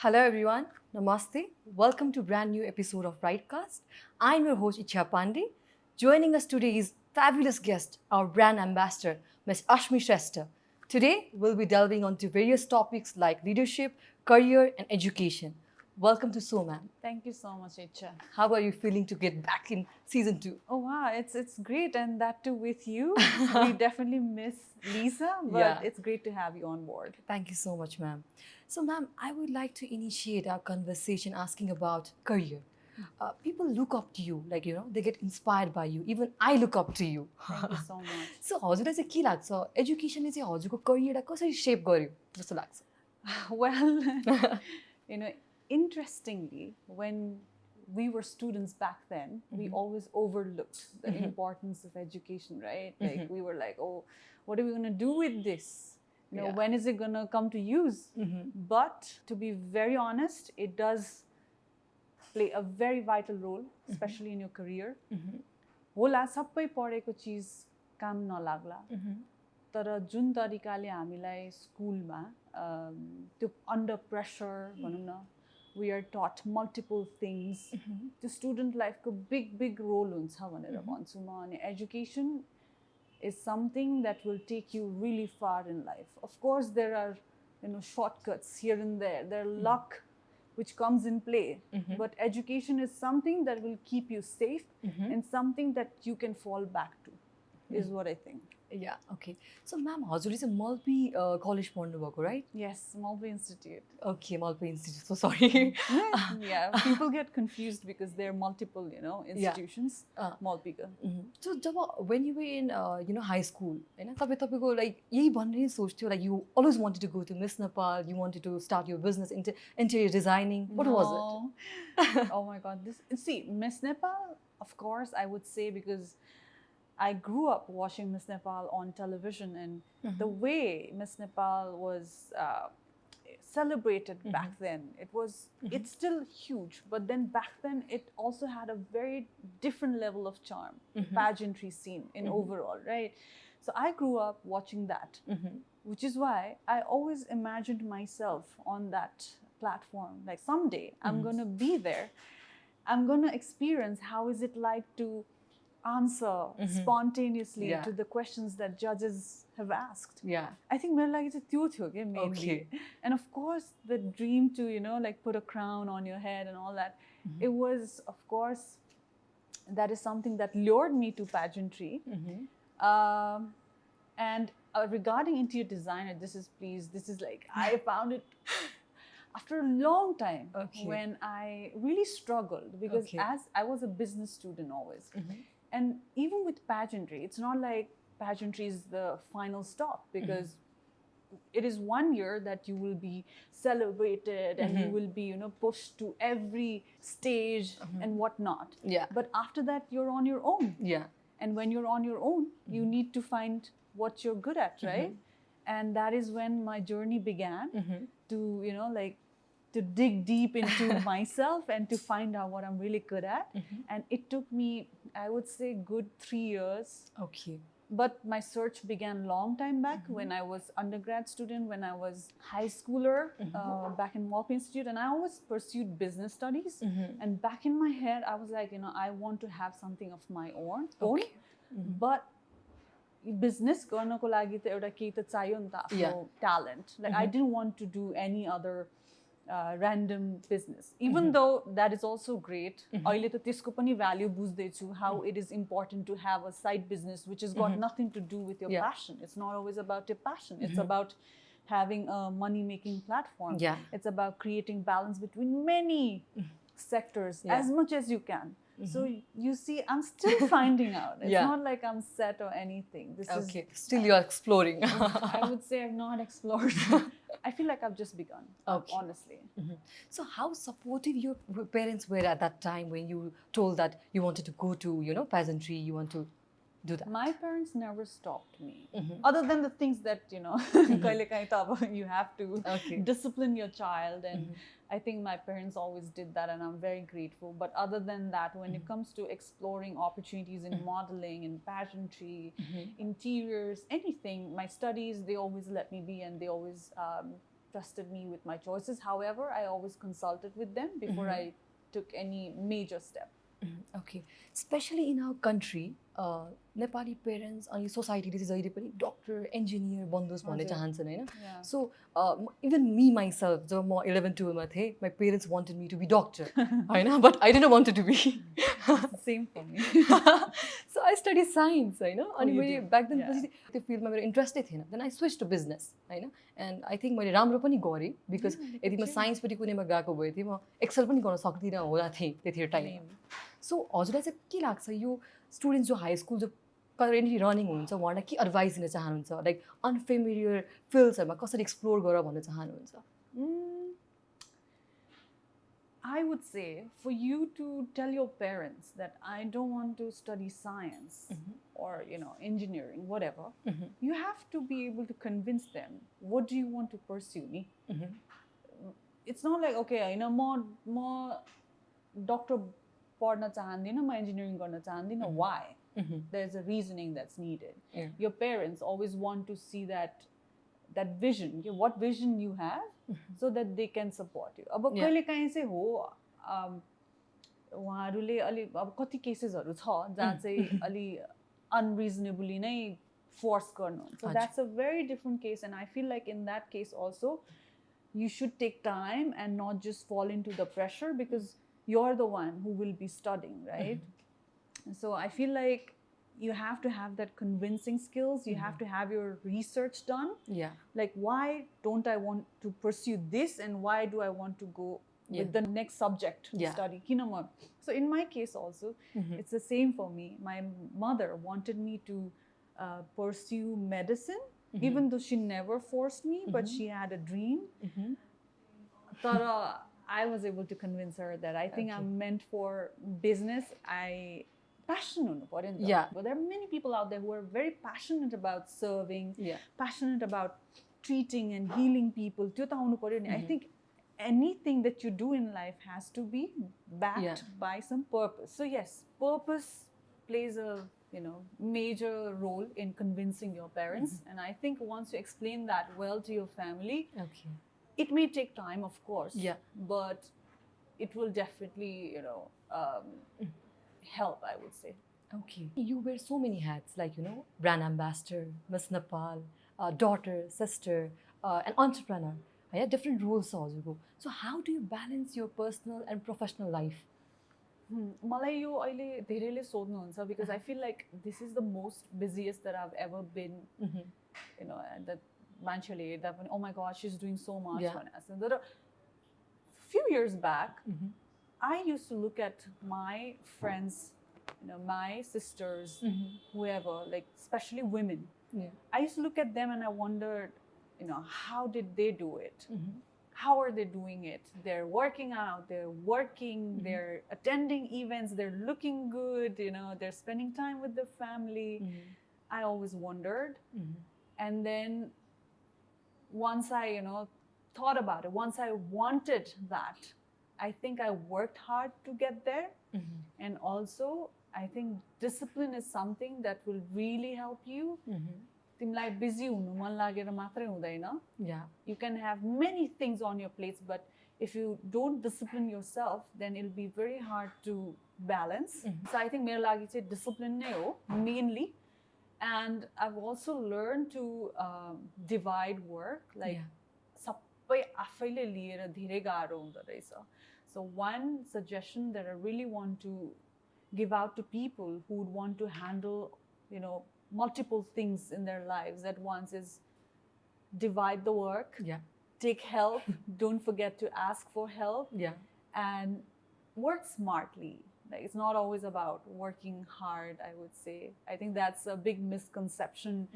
Hello everyone, Namaste. Welcome to a brand new episode of RightCast. I'm your host Icha Pandey. Joining us today is fabulous guest, our brand ambassador, Ms. Asmi Shrestha. Today we'll be delving onto various topics like leadership, career, and education. Welcome to So Ma'am. Thank you so much, Icha. How are you feeling to get back in season 2? Oh wow, it's great, and that too with you. We definitely miss Lisa, but Yeah. it's great to have you on board. Thank you so much, ma'am. So, ma'am, I would like to initiate our conversation asking about career. People look up to you, like, they get inspired by you. Even I look up to you. Thank you so much. So, हजुरलाई चाहिँ के लाग्छ एजुकेसनले चाहिँ हजुरको करियरलाई कसरी सेप गर्यो जस्तो लाग्छ? Well, interestingly, when we were students back then, we always overlooked the importance of education, right? Like we were like, oh, what are we going to do with this? Yeah. When is it going to come to use? But to be very honest, it does play a very vital role, especially in your career. होला सबै पढेको चिज काम नलाग्ला तर जुन तरिकाले हामीलाई स्कुलमा त्यो अन्डर प्रेसर भनौँ न we are taught multiple things. त्यो स्टुडेन्ट लाइफको बिग रोल हुन्छ भनेर भन्छु म अनि education is something that will take you really far in life. Of course, there are shortcuts here and there. There are luck which comes in play. But education is something that will keep you safe and something that you can fall back to, is what I think. Yeah, okay. So, ma'am, हजुरले चाहिँ मल्पी college पढ्नु भएको, right? Yes, Mulvey Institute. Okay, Malpe Institute. So sorry. Yeah, people get confused because there are multiple, institutions. Malpiga. So, when you were in, high school, तपाईको like यही भन्ने सोच्थ्यो, like you always wanted to go to Miss Nepal, you wanted to start your business into interior designing. What was it? Oh my God! See, Miss Nepal, of course, I would say because I grew up watching Miss Nepal on television, and the way Miss Nepal was celebrated back then, it's still huge, but then back then it also had a very different level of charm, pageantry scene in overall, right? So I grew up watching that, which is why I always imagined myself on that platform. Like someday I'm going to be there, I'm going to experience how is it like to answer spontaneously to the questions that judges have asked. Yeah. I think mere lagi chai tyo thyo ke mainly. Okay. And of course the dream to like put a crown on your head and all that, it was, of course, that is something that lured me to pageantry. And regarding interior designer, this is like I found it after a long time when I really struggled because as I was a business student always. And even with pageantry, it's not like pageantry is the final stop because it is 1 year that you will be celebrated and you will be, pushed to every stage and whatnot. Yeah. But after that, you're on your own. Yeah. And when you're on your own, you need to find what you're good at, right? And that is when my journey began to, to dig deep into myself and to find out what I'm really good at. And it took me, I would say, good 3 years. Okay. But my search began long time back when I was undergrad student, when I was high schooler back in Walp Institute, and I always pursued business studies. And back in my head, I was like, I want to have something of my own. But business गर्नको लागि त एउटा केही त चाहियो नि त आफ्नो talent. Like I didn't want to do any other random business, even though that is also great. अहिले त त्यसको पनि value बुझ्दैछु, how it is important to have a side business which has got nothing to do with your passion. It's not always about your passion. It's about having a money-making platform. It's about creating balance between many sectors as much as you can. So you see, I'm still finding out. It's not like I'm set or anything. This is still you're exploring. I would say I've not explored. I feel like I've just begun, honestly. So how supportive your parents were at that time when you told that you wanted to go to, pageantry, you want to do that? My parents never stopped me. Other than the things that, you have to discipline your child. And I think my parents always did that, and I'm very grateful. But other than that, when it comes to exploring opportunities in modeling and pageantry, interiors, anything, my studies, they always let me be, and they always trusted me with my choices. However, I always consulted with them before I took any major step. Okay. Especially in our country, Nepali parents अनि सोसाइटीले चाहिँ जहिले पनि doctor engineer बनोस् भन्ने चाहन्छन् होइन so even मी myself जब म 11-12 थिएँ my parents wanted me to be doctor होइन but I didn't wanted to be Same for me. So I study science होइन अनि you मैले did? ब्याक देन पछि त्यो फिल्डमा मेरो इन्ट्रेस्टै थिएन then I switch to business होइन एन्ड आई थिङ्क मैले राम्रो पनि गरेँ बिकज यदि म साइन्सपट्टि कुनैमा गएको भए थिएँ म एक्सेल पनि गर्न सक्दिनँ होला थिएँ त्यतिखेर टाइममा सो हजुरलाई चाहिँ के लाग्छ यो स्टुडेन्ट्स जो हाई स्कुल जो करेन्टली रनिङ हुनुहुन्छ उहाँलाई के एडभाइस दिन चाहनुहुन्छ लाइक अनफेमिलियर फिल्ड्सहरूमा कसरी एक्सप्लोर गर भन्न चाहनुहुन्छ I would say for you to tell your parents that I don't want to study science or engineering, whatever, you have to be able to convince them what do you want to pursue. It's not like okay, more doctor padna chahandina, ma engineering garna chahandina. Why? There's a reasoning that's needed. Your parents always want to see that vision, what vision you have, so that they can support you. अब कहिले काहीँ चाहिँ हो उहाँहरूले अलि अब कति केसेसहरू छ जहाँ चाहिँ अलि अनरिजनेबली नै फोर्स गर्नुहुन्छ so that's a very different case and I feel like in that case also you should take time and not just fall into the pressure because you're the one who will be studying, right? So I feel like you have to have that convincing skills. You have to have your research done. Yeah. Like, why don't I want to pursue this and why do I want to go with the next subject to study? So in my case also, it's the same for me. My mother wanted me to pursue medicine, even though she never forced me, but she had a dream. But I was able to convince her that I think I'm meant for business. Passionate about it. But there are many people out there who are very passionate about serving, passionate about treating and healing people. I think anything that you do in life has to be backed by some purpose. So yes, purpose plays a major role in convincing your parents. And I think once you explain that well to your family, it may take time, of course, but it will definitely help, I would say. Okay. You wear so many hats, like, brand ambassador, Miss Nepal, daughter, sister, an entrepreneur. I have different roles also. So how do you balance your personal and professional life? मलाई यो अहिले धेरैले सोध्नुहुन्छ because I feel like this is the most busiest that I've ever been. That मान्छेले हेर्दा पनि oh my god, she's doing so much. But a few years back, I used to look at my friends, my sisters, whoever, like especially women. I used to look at them and I wondered, how did they do it? How are they doing it? They're working out, they're working, they're attending events, they're looking good, they're spending time with their family. I always wondered. And then once I, thought about it, once I wanted that, I think I worked hard to get there. And also, I think discipline is something that will really help you. तिमीलाई busy हुनु मन लागेर मात्रै हुँदैन. You can have many things on your plates, but if you don't discipline yourself, then it'll be very hard to balance. So I think मेरो लागि चाहिँ discipline नै हो mainly. And I've also learned to divide work. Like सबै आफैले लिएर धेरै गाह्रो हुँदो रहेछ. So one suggestion that I really want to give out to people who would want to handle, multiple things in their lives at once is divide the work, take help, don't forget to ask for help, and work smartly. Like, it's not always about working hard, I would say. I think that's a big misconception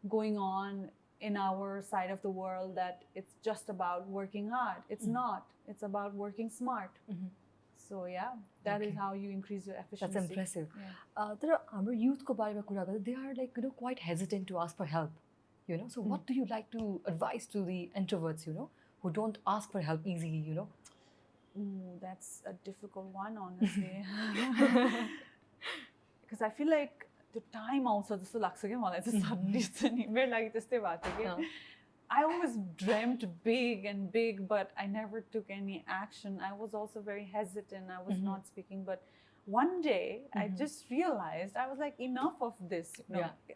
going on in our side of the world, that it's just about working hard. It's not. It's about working smart. So that is how you increase your efficiency. That's impressive. There are our youth ko barema kura garda, they are like quite hesitant to ask for help. So what do you like to advise to the introverts, who don't ask for help easily, Ooh, that's a difficult one, honestly. Because I feel like the time also जस्तो लाग्छ क्या मलाई चाहिँ सधैँ नि मेरो लागि त्यस्तै भएको थियो कि I always dreamt big and big, but I never took any action. I was also very hesitant. I was not speaking. But one day, I just realized, I was like, enough of this.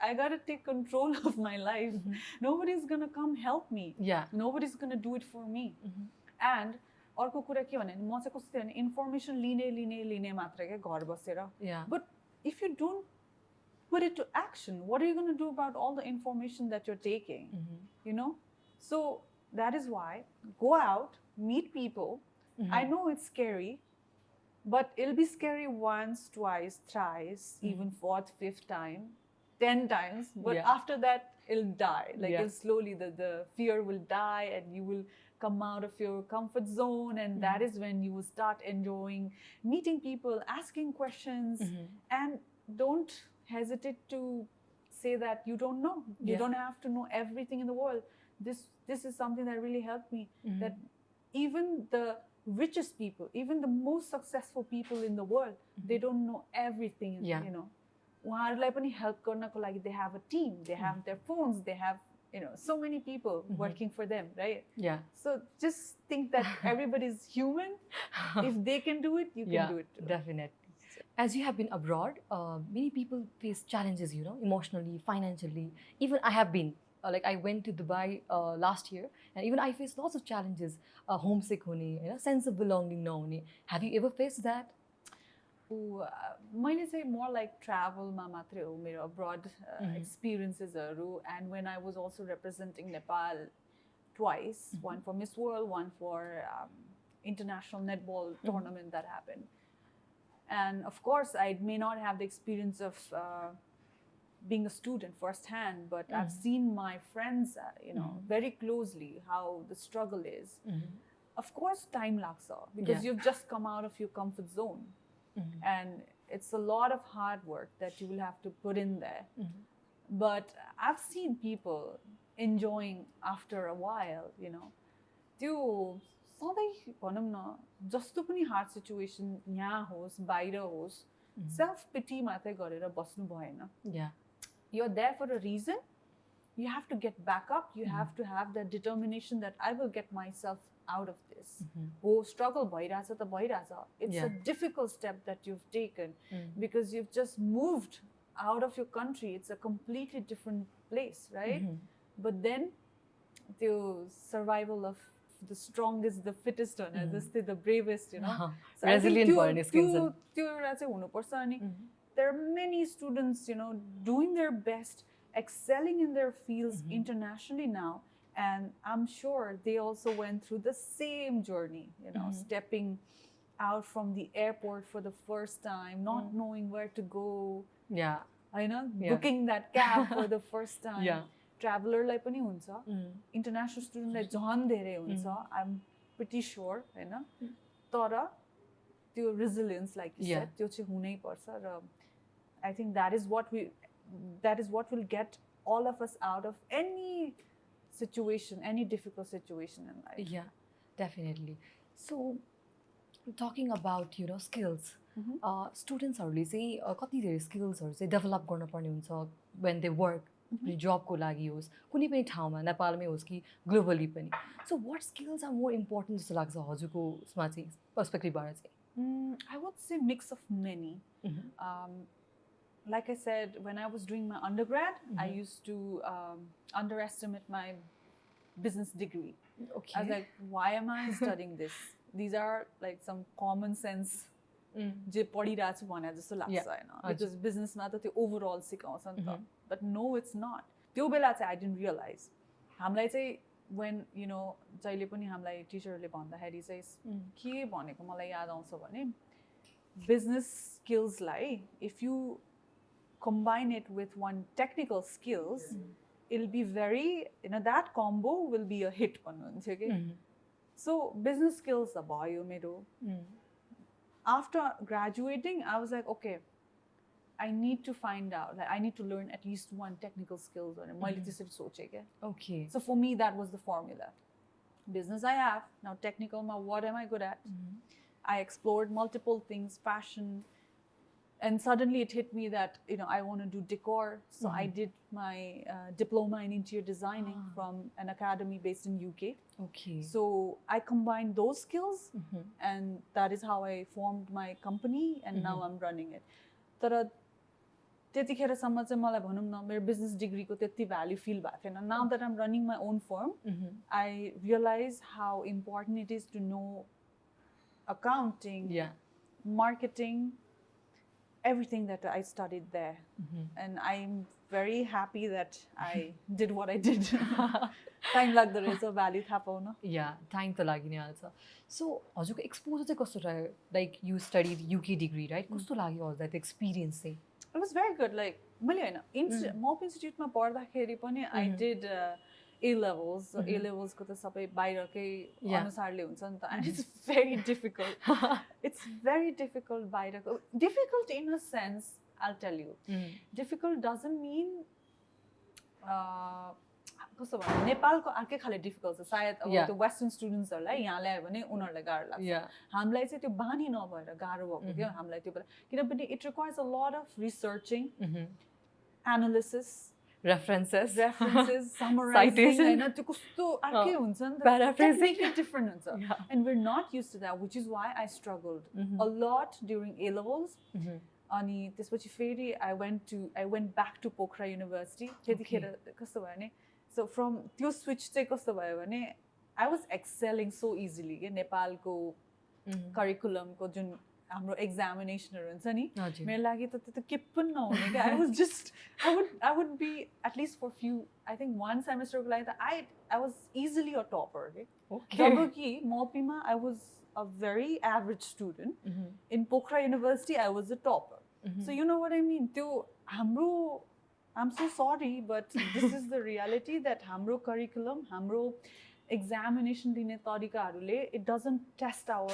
I got to take control of my life. Nobody's going to come help me. Nobody's going to do it for me. And अर्को कुरा के भने म चाहिँ कस्तो भने information लिने मात्र के घर बसेर but if you don't put it to action, what are you going to do about all the information that you're taking? You know, so that is why go out, meet people. I know it's scary, but it'll be scary once, twice, thrice, even fourth, fifth time, 10 times, but after that it'll die. Like it'll slowly the fear will die and you will come out of your comfort zone, and that is when you will start enjoying meeting people, asking questions, and don't hesitate to say that you don't know. You don't have to know everything in the world. This is something that really helped me, that even the richest people, even the most successful people in the world, they don't know everything. You know, उहाँहरूलाई पनि help गर्नको लागि they have a team, they have their phones, they have so many people working for them, right? So just think that everybody's human. If they can do it, you can do it too. Definitely. As you have been abroad, many people face challenges, emotionally, financially. Even I have been. Like I went to Dubai last year, and even I faced lots of challenges. Homesick hone, sense of belonging no hone. Have you ever faced that? Mine is more like travel ma matre ho mero abroad experiences and when I was also representing Nepal twice, one for Miss World, one for international netball tournament that happened. And of course I may not have the experience of being a student firsthand, but I've seen my friends very closely how the struggle is. Of course time laksa because you've just come out of your comfort zone. And it's a lot of hard work that you will have to put in there. But I've seen people enjoying after a while, त्यो सधैँ भनौँ न जस्तो पनि hard situation यहाँ होस् बाहिर होस् self pity मात्रै गरेर बस्नु भएन. You're there for a reason. You have to get back up. You have to have that determination that I will get myself out of this. Struggle bhairahach ta bhairahach. It's a difficult step that you've taken because you've just moved out of your country. It's a completely different place, right? But then the survival of the strongest, the fittest one, the bravest, So resilient body skills. There are many students, doing their best, excelling in their fields internationally now. And I'm sure they also went through the same journey, stepping out from the airport for the first time, not knowing where to go. Booking that cab for the first time. Traveler lai pani huncha. International student lai jhan धेरै huncha. I'm pretty sure, Tara, त्यो resilience, like you said, त्यो चाहिँ हुनै पर्छ र I think that is what will get all of us out of any situation, any difficult situation in life. Yeah, definitely. So, talking about skills, students हरूले चाहिँ कति धेरै skillsहरू चाहिँ develop गर्नुपर्ने हुन्छ when they work, job को लागि होस्, कुनै पनि ठाउँमा नेपालमै होस् कि globally पनि. So, what skills are more important जस्तो लाग्छ हजुरको उसमा चाहिँ पर्सपेक्टिभबाट चाहिँ? I would say mix of many. Like I said, when I was doing my undergrad, I used to underestimate my business degree. Okay. I was like, why am I studying this? These are like some common sense. जे पढिरहेको छु भने जस्तो लाग्छ हैन because business मा त त्यो overall सिकाउँछ नि त. But no, it's not. त्यो बेला चाहिँ I didn't realize. हामीलाई चाहिँ when जहिले पनि हामीलाई टिचरले भन्दाखेरि चाहिँ के भनेको मलाई याद आउँछ भने business skills lie if you combine it with one technical skills, it'll be very, that combo will be a hit. So business skills abhayo mero. After graduating, I was like, okay, I need to find out, I need to learn at least one technical skills. Okay. So for me, that was the formula. Business I have, now technical, what am I good at? I explored multiple things, fashion, And suddenly it hit me that, I want to do decor. So I did my diploma in interior designing from an academy based in UK. Okay. So I combined those skills and that is how I formed my company and now I'm running it. तर त्यतिखेरसम्म चाहिँ मलाई भनौँ न मेरो business डिग्रीको त्यति भ्याल्यु fill भएको थिएन. Now that I'm running my own firm, I realize how important it is to know accounting, marketing, everything that I studied there. And I'm very happy that I did what I did. Time लाग्दो रहेछ भ्याल्यु थाहा pound. Time त लागि नै हाल्छ. सो हजुरको exposure चाहिँ कस्तो रह्यो? Like you studied UK degree right? कस्तो लाग्यो हजुरलाई त्यो एक्सपिरियन्स चाहिँ? It was very good. Like मैले हैन मप इन्स्टिट्युटमा पढ्दाखेरि पनि I did A-levels. So A-levels को त सबै बाहिरकै अनुसारले हुन्छ नि त. And it's very difficult. It's very difficult बाहिरको. Difficult in a sense, I'll tell you. Difficult doesn't mean कस्तो भन्नु नेपालको अर्कै खाले डिफिकल्ट छ सायद अब त्यो वेस्टर्न स्टुडेन्ट्सहरूलाई यहाँ ल्यायो भने उनीहरूलाई गाह्रो लाग्छ. हामीलाई चाहिँ त्यो बानी नभएर गाह्रो भएको थियो हामीलाई त्यो बेला. किनभने it requires a lot of researching, analysis, references, summarising हैन त्यो कस्तो अर्कै हुन्छ नि त. प्याराफ्रेजिङ डिफरेन्ट हुन्छ. And we are not used to that which is why I struggled a lot during A levels. अनि त्यसपछि फेरि I went back to Pokhara university. त्यतिखेर कस्तो भयो भने So from त्यो switch चाहिँ कस्तो भयो भने I was excelling so easily के नेपालको करिकुलमको जुन हाम्रो एक्जामिनेसनहरू हुन्छ नि मेरो लागि त त्यो के पनि नहुने क्या. I was just I would be at least for few I think one semester को लागि त I was easily a topper के. जब कि मपीमा I was a very average student. In Pokhara University I was a topper. So you know what I mean? त्यो हाम्रो I'm so sorry, but this is the reality that hamro curriculum, hamro examination dine tarikaharule, it doesn't test our,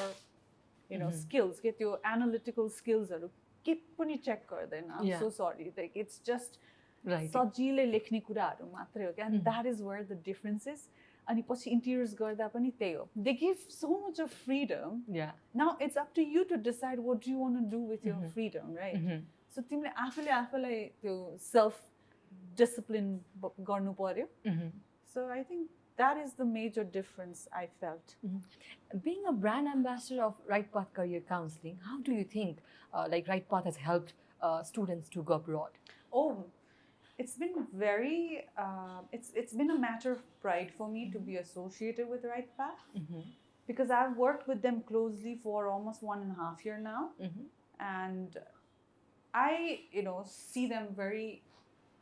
skills. Get your analytical skills haru ke pani check garदैन. I'm so sorry. Like it's just sajile lekhne kuraharu matrai ho, and that is where the difference is. Ani पछि interiors garda pani त्यही हो. They give so much of freedom. Now it's up to you to decide what do you want to do with your freedom, right? So तिमीले आफैलाई त्यो self discipline गर्नु पर्यो. So I think that is the major difference I felt. Being a brand ambassador of Right Path Career Counseling, how do you think like Right Path has helped students to go abroad? Oh, it's been very it's been a matter of pride for me to be associated with Right Path because I've worked with them closely for almost 1.5 years now. And I see them very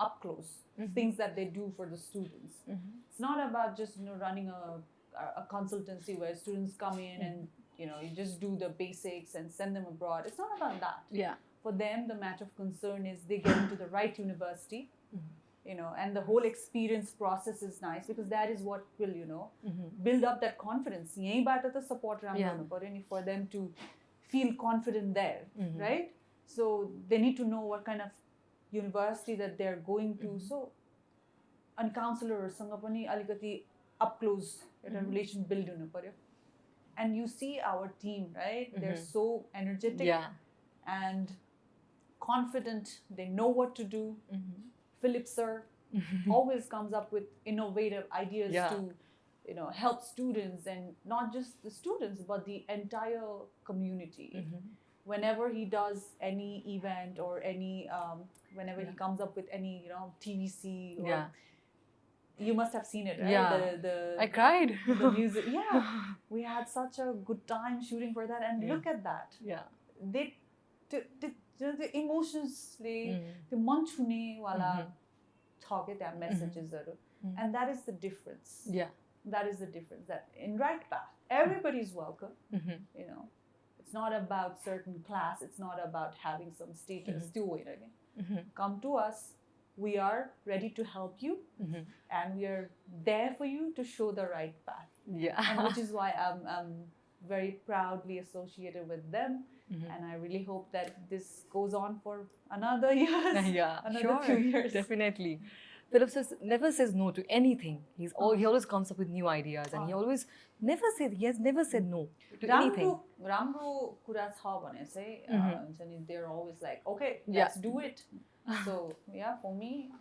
up close, things that they do for the students. It's not about just running a consultancy where students come in and you just do the basics and send them abroad. It's not about that. For them the matter of concern is they get into the right university, and the whole experience process is nice because that is what will build up that confidence. यहीँबाट त support राम्रो हुनु पर्यो नि for them to feel confident there, right? So they need to know what kind of university that they're going to. So and counselorसँग पनि अलिकति up close एउटा relation build हुनु पर्यो. And you see our team, right? They're so energetic and confident. They know what to do. Philip sir always comes up with innovative ideas to help students, and not just the students but the entire community. Whenever he does any event or any whenever he comes up with any TVC or you must have seen it, right? The I cried. The music. We had such a good time shooting for that, and look at that. They the emotions the मन छुने वाला छ के त्यहाँ messagesहरू, and that is the difference. That is the difference. That in Right Path everybody is welcome. It's not about certain class. It's not about having some status. Come to us. We are ready to help you, and we are there for you to show the right path. And which is why I'm very proudly associated with them. And I really hope that this goes on for another year. Another few years. Definitely. Philip never says no to anything. He always comes up with new ideas, and he always he has never said no to anything. राम्रो कुरा छ भने चाहिँ हुन्छ नि they're always like okay, let's do it. So yeah, for me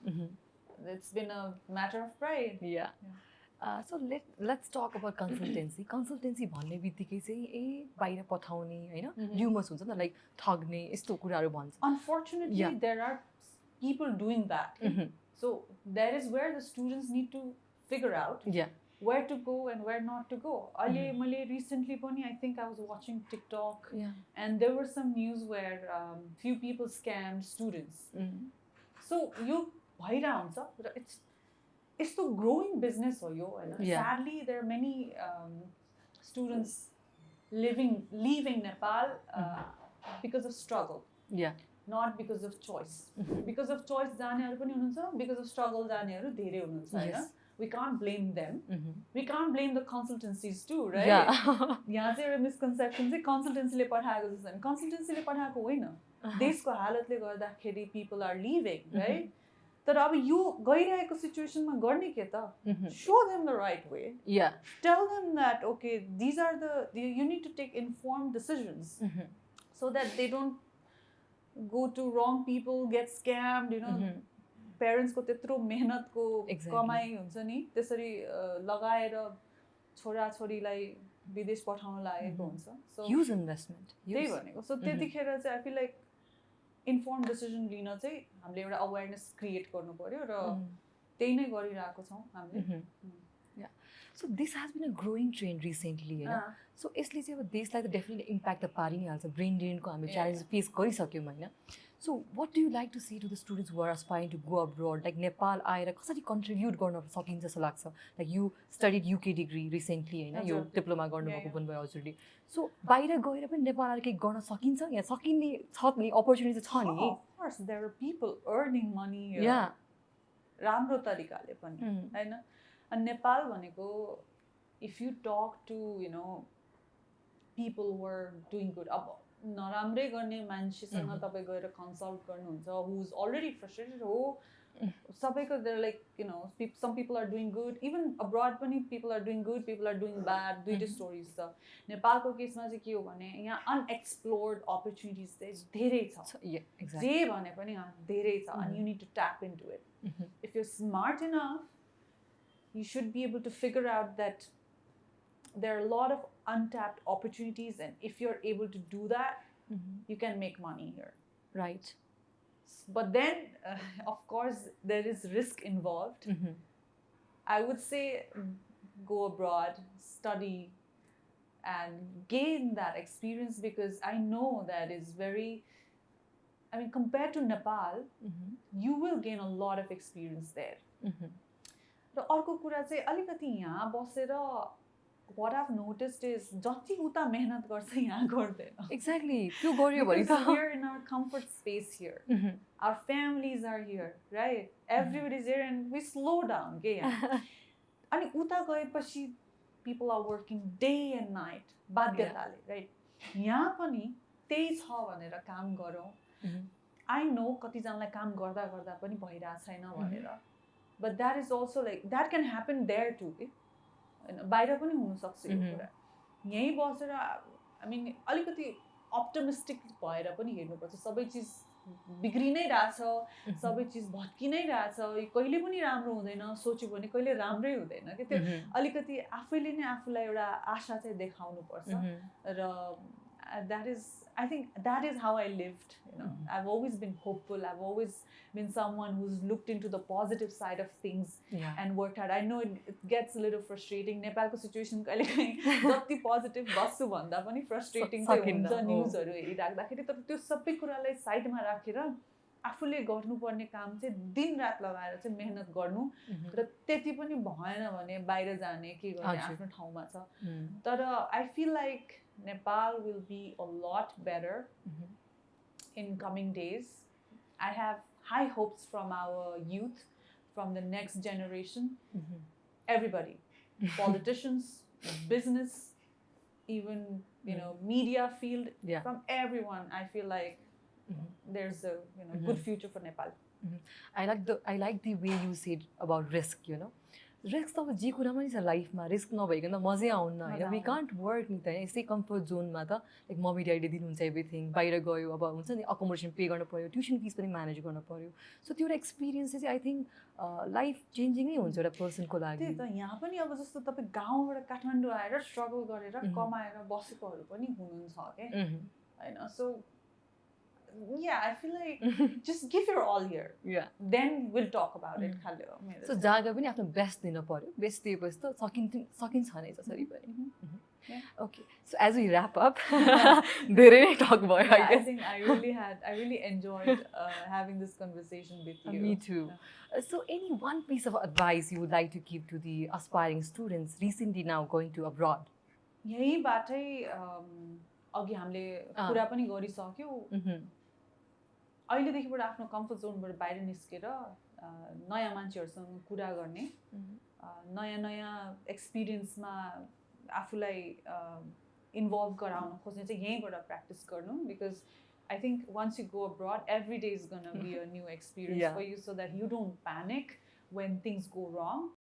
it's been a matter of pride. Yeah. So let's talk about consultancy. Consultancy भन्ने बित्तिकै चाहिँ बाहिर पठाउने हैन र्युमर्स हुन्छ नि लाइक ठग्ने यस्तो कुराहरु भन्छ. Unfortunately, there are people doing that. So that is where the students need to figure out where to go and where not to go. Recently, I think I was watching TikTok and there were some news where few people scammed students. So you it's the growing business or sadly there are many students leaving Nepal because of struggle. Not because of choice. Because of choice जानेहरु पनि हुनुहुन्छ, because of struggle जानेहरु धेरै हुनुहुन्छ हैन. We can't blame them. We can't blame the consultancies too, right? यहाँ चाहिँ एउटा misconception चाहिँ consultancy ले पठाएको जस्तो हैन. Consultancy ले पठाएको होइन. देशको हालतले गर्दाखेरि people are leaving, right? तर अब यो गइरहेको सिचुएसनमा गर्ने के त? Show them the right way. Tell them that okay, these are you need to take informed decisions so that they don't go to wrong people, get scammed, parents को त्यत्रो मेहनतको कमाई हुन्छ नि त्यसरी लगाएर छोरा छोरीलाई विदेश पठाउन लागेको हुन्छ. So huge investment. त्यही भनेको. So त्यतिखेर चाहिँ I feel like informed decision लिन चाहिँ हामीले एउटा awareness create गर्नु पर्यो र त्यही नै गरिरहेको छौं हामीले. So this has been a growing trend recently, Hahn. So यसले चाहिँ अब देशलाई त डेफिनेटली इम्प्याक्ट त पारि नै हाल्छ. ब्रेन ड्रेन को हामी च्यालेन्ज फेस गरिसक्यौं हैन. So what do you like to say to the students who are aspiring to go abroad, like Nepal आएर कसरी कन्ट्रिब्युट गर्न सकिन्छ जस्तो लाग्छ? Like you studied UK degree recently, Hahn? Yo diploma गर्नुभएको पनि भयो अलरेडी. So बाहिर गएर पनि नेपाल आएर केही गर्न सकिन्छ? या सकिने छ नि, अपर्चुनिटी छ नि. Of course there are people earning money here. राम्रो तरिकाले पनि हैन. And Nepal भनेको if you talk to people who are doing good, अब नराम्रै गर्ने मान्छेसँग तपाई गएर कन्सल्ट गर्नुहुन्छ who is already frustrated, सबैको they're like some people are doing good, even abroad पनि people are doing good, people are doing bad, दुईटै stories छ. नेपालको केसमा चाहिँ के हो भने यहाँ unexplored opportunities चाहिँ धेरै छ. जे भने पनि यहाँ धेरै छ and you need to tap into it. If you're smart enough, you should be able to figure out that there are a lot of untapped opportunities, and if you're able to do that, you can make money here. Right. But then, of course, there is risk involved. I would say go abroad, study, and gain that experience, because I know that is very, compared to Nepal, you will gain a lot of experience there. र अर्को कुरा चाहिँ अलिकति यहाँ बसेर what I've noticed is जति उता मेहनत गर्छ यहाँ गर्दैन. Exactly. त्यो गर्यो भने त we're in our comfort space here. Our families are here, right? Everybody's here and we slow down के यहाँ. अनि उता गएपछि people are working day and night बाध्यताले, right? यहाँ पनि त्यही छ भनेर काम गरौँ. I know कतिजनालाई काम गर्दा गर्दा पनि भइरहेको छैन भनेर. But that is also like that can happen there too. बाहिर पनि हुन सक्छ यो कुरा. यही बसेर अलिकति optimistic भएर पनि हेर्नुपर्छ. सबै चीज बिग्रि नै रहेछ, सबै चीज भत्कि नै रहेछ, कहिले पनि राम्रो हुँदैन, सोच्यो भने कहिले राम्रै हुँदैन के. त्यो अलिकति आफैले नै आफुलाई एउटा आशा चाहिँ देखाउनु पर्छ. र I think that is how I lived. I've always been hopeful. I've always been someone who's looked into the positive side of things and worked hard. I know it gets a little frustrating. Nepalको situation कहिलेकाहीँ जति positive बस्छु भन्दा पनि frustrating चाहिँ हुन्छ न्यूजहरु हेरिराख्दाखेरि. तर त्यो सबै कुरालाई साइडमा राखेर आफूले गर्नुपर्ने काम चाहिँ दिन रात लगाएर चाहिँ मेहनत गर्नु र त्यति पनि भएन भने बाहिर जाने के गर्ने आफ्नो ठाउँमा छ. तर I feel like Nepal will be a lot better in coming days. I have high hopes from our youth, from the next generation. Everybody, politicians, business, even media field, from everyone. I feel like there's a good future for Nepal. I like the way you said about risk, you know. Risk त अब जे कुरामा नि छ लाइफमा risk नभइकन त मजै आउन्न होइन we can't work नि त होइन यस्तै कम्फर्ट जोनमा त लाइक मम्मी ड्याडीले दिनुहुन्छ एभ्रिथिङ बाहिर गयो अब हुन्छ नि अकोमोडेसन पे गर्नु पऱ्यो ट्युसन फिस पनि म्यानेज गर्नु पऱ्यो सो त्यो एउटा एक्सपिरियन्स चाहिँ आई थिङ्क लाइफ चेन्जिङै हुन्छ एउटा पर्सनको लागि त्यही त यहाँ पनि अब जस्तो तपाईँ गाउँबाट काठमाडौँ आएर स्ट्रगल गरेर कमाएर बसेकोहरू पनि हुनुहुन्छ क्या होइन सो yeah, I feel like just give your all here. Yeah. Then we'll talk about it. So जागा पनि आफ्नो बेस्ट दिनु पर्यो बेस्ट दिएपछि त सकिन्छ नै जसरी पनि Okay, so as we wrap up, धेरै नै talk भयो I guess. I think I really enjoyed having this conversation with you. Me too. So any one piece of advice you would like to give to the aspiring students recently now going to abroad? यहीबाटै अघि हामीले कुरा पनि गरिसक्यौ अहिलेदेखिबाट आफ्नो comfort जोनबाट बाहिर निस्केर नयाँ मान्छेहरूसँग कुरा गर्ने नयाँ नयाँ एक्सपिरियन्समा आफूलाई इन्भल्भ गराउन खोज्ने चाहिँ यहीँबाट प्र्याक्टिस गर्नु because I think ones you go abroad every day is gonna be a new experience for you so that you don't panic when things go wrong